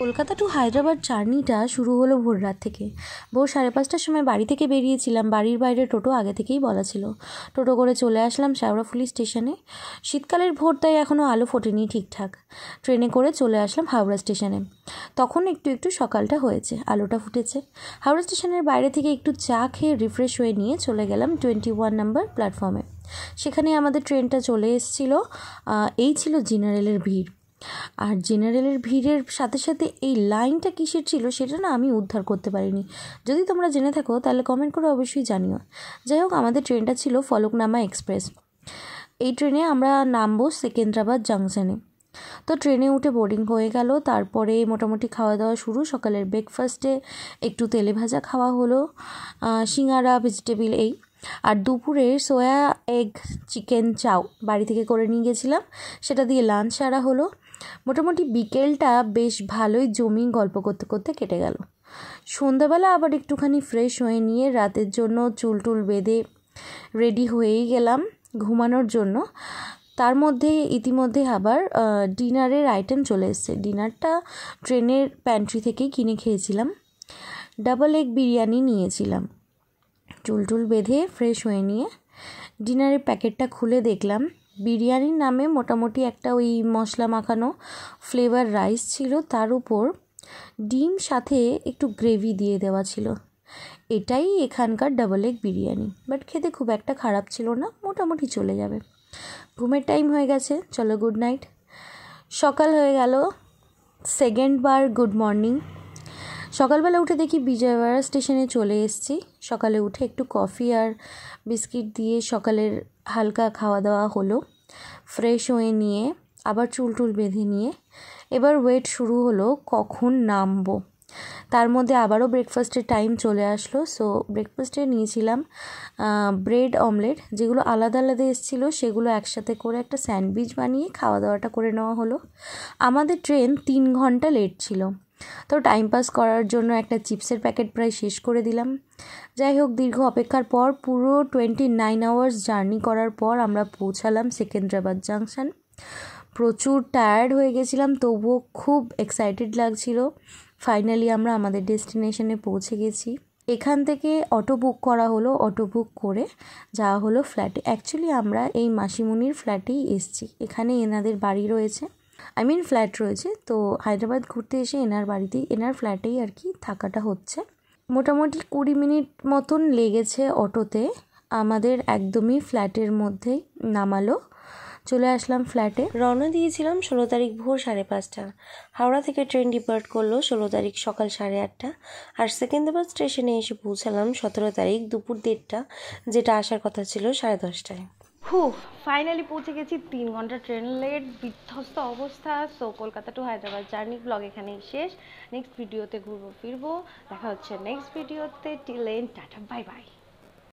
Kolkata to Hyderabad জার্নিটা শুরু হলো ভোর রাত থেকে। ভোর 5:30টার সময় বাড়ি থেকে বেরিয়েছিলাম। বাড়ির বাইরে টোটো আগে থেকেই বলা ছিল। টোটো করে চলে আসলাম শেওড়াফুলি স্টেশনে। শীতকালের ভোর, তাই এখনও আলো ফোটেনি ঠিকঠাক। ট্রেনে করে চলে আসলাম হাওড়া স্টেশনে। তখন একটু একটু সকালটা হয়েছে, আলোটা ফুটেছে। হাওড়া স্টেশনের বাইরে থেকে একটু চা খেয়ে রিফ্রেশ হয়ে নিয়ে চলে গেলাম 21 নম্বর প্ল্যাটফর্মে। সেখানে আমাদের ট্রেনটা চলে এসেছিলো। এই ছিল জেনারেলের ভিড়। আর জেনারেলের ভিড়ের সাথে সাথে এই লাইনটা কিসের ছিল সেটা না আমি উদ্ধার করতে পারিনি। যদি তোমরা জেনে থাকো তাহলে কমেন্ট করে অবশ্যই জানিও। যাই হোক, আমাদের ট্রেনটা ছিল ফলকনামা এক্সপ্রেস। এই ট্রেনে আমরা নামবো সেকেন্দ্রাবাদ জাংশনে। তো ট্রেনে উঠে বোর্ডিং হয়ে গেল। তারপরে মোটামুটি খাওয়া দাওয়া শুরু। সকালের ব্রেকফাস্টে একটু তেলে ভাজা খাওয়া হলো, সিঙ্গারা, ভেজিটেবিল এই। আর দুপুরের সোয়া এগ চিকেন চাও বাড়ি থেকে করে নিয়ে গেছিলাম, সেটা দিয়ে লাঞ্চ সারা হলো। মোটামুটি বিকেলটা বেশ ভালোই জমি গল্প করতে করতে কেটে গেল। সন্ধ্যাবেলা আবার একটুখানি ফ্রেশ হয়ে নিয়ে রাতের জন্য চুল টুল বেঁধে রেডি হয়েই গেলাম ঘুমানোর জন্য। তার মধ্যে ইতিমধ্যে আবার ডিনারের আইটেম চলে এসছে। ডিনারটা ট্রেনের প্যান্ট্রি থেকেই কিনে খেয়েছিলাম। ডাবল এগ বিরিয়ানি নিয়েছিলাম। চুল টুল বেঁধে ফ্রেশ হয়ে নিয়ে ডিনারের প্যাকেটটা খুলে দেখলাম বিরিয়ানির নামে মোটামুটি একটা ওই মশলা মাখানো ফ্লেভার রাইস ছিল, তার উপর ডিম সাথে একটু গ্রেভি দিয়ে দেওয়া ছিল। এটাই এখানকার ডাবল এগ বিরিয়ানি। বাট খেতে খুব একটা খারাপ ছিল না, মোটামুটি চলে যাবে। ঘুমের টাইম হয়ে গেছে, চলো গুড নাইট। সকাল হয়ে গেল, সেকেন্ড বার গুড মর্নিং। সকালবেলা উঠে দেখি বিজয়ওয়াড়া স্টেশনে চলে এসেছি। সকালে উঠে একটু কফি আর বিস্কিট দিয়ে সকালের হালকা খাওয়া দাওয়া হলো। ফ্রেশ হয়ে নিয়ে আবার চুল টুল বেঁধে নিয়ে এবার ওয়েট শুরু হলো কখন নামবো। তার মধ্যে আবারও ব্রেকফাস্টের টাইম চলে আসলো। সো ব্রেকফাস্টে নিয়েছিলাম ব্রেড অমলেট, যেগুলো আলাদা আলাদা এসেছিলো সেগুলো একসাথে করে একটা স্যান্ডউইচ বানিয়ে খাওয়া দাওয়াটা করে নেওয়া হলো। আমাদের ট্রেন 3 ঘন্টা লেট ছিল, তো টাইম পাস করার জন্য একটা চিপসের প্যাকেট প্রায় শেষ করে দিলাম। যাই হোক, দীর্ঘ অপেক্ষার পর পুরো 29 আওয়ার্স জার্নি করার পর আমরা পৌঁছালাম সেকেন্দ্রাবাদ জাংশন। প্রচুর টায়ার্ড হয়ে গেছিলাম, তবুও খুব এক্সাইটেড লাগছিল। ফাইনালি আমরা আমাদের ডেস্টিনেশনে পৌঁছে গেছি। এখান থেকে অটো বুক করা হলো। অটো বুক করে যাওয়া হলো ফ্ল্যাটে। অ্যাকচুয়ালি আমরা এই মাসিমণির ফ্ল্যাটেই এসেছি। এখানে এনাদের বাড়ি রয়েছে, ফ্ল্যাট রয়েছে। তো হায়দ্রাবাদ ঘুরতে এসে এনার বাড়িতেই, এনার ফ্ল্যাটেই আর কি থাকাটা হচ্ছে। মোটামুটি 20 মিনিট মতন লেগেছে অটোতে। আমাদের একদমই ফ্ল্যাটের মধ্যেই নামালো। চলে আসলাম ফ্ল্যাটে। রওনা দিয়েছিলাম 16 তারিখ ভোর 5:30। হাওড়া থেকে ট্রেন ডিপার্ট করলো 16 তারিখ সকাল 8:30। আর সেকেন্দ্রাবাদ স্টেশনে এসে পৌঁছালাম 17 তারিখ দুপুর 1:30, যেটা আসার কথা ছিল 10:30টায়। ফাইনালি পৌঁছে গেছি। 3 ঘন্টা ট্রেন লেট, বিধ্বস্ত অবস্থা। So Kolkata to Hyderabad journey vlog এখানেই শেষ। নেক্সট ভিডিওতে ঘুরবো ফিরবো, দেখা হচ্ছে নেক্সট ভিডিওতে। Till then tata, bye by.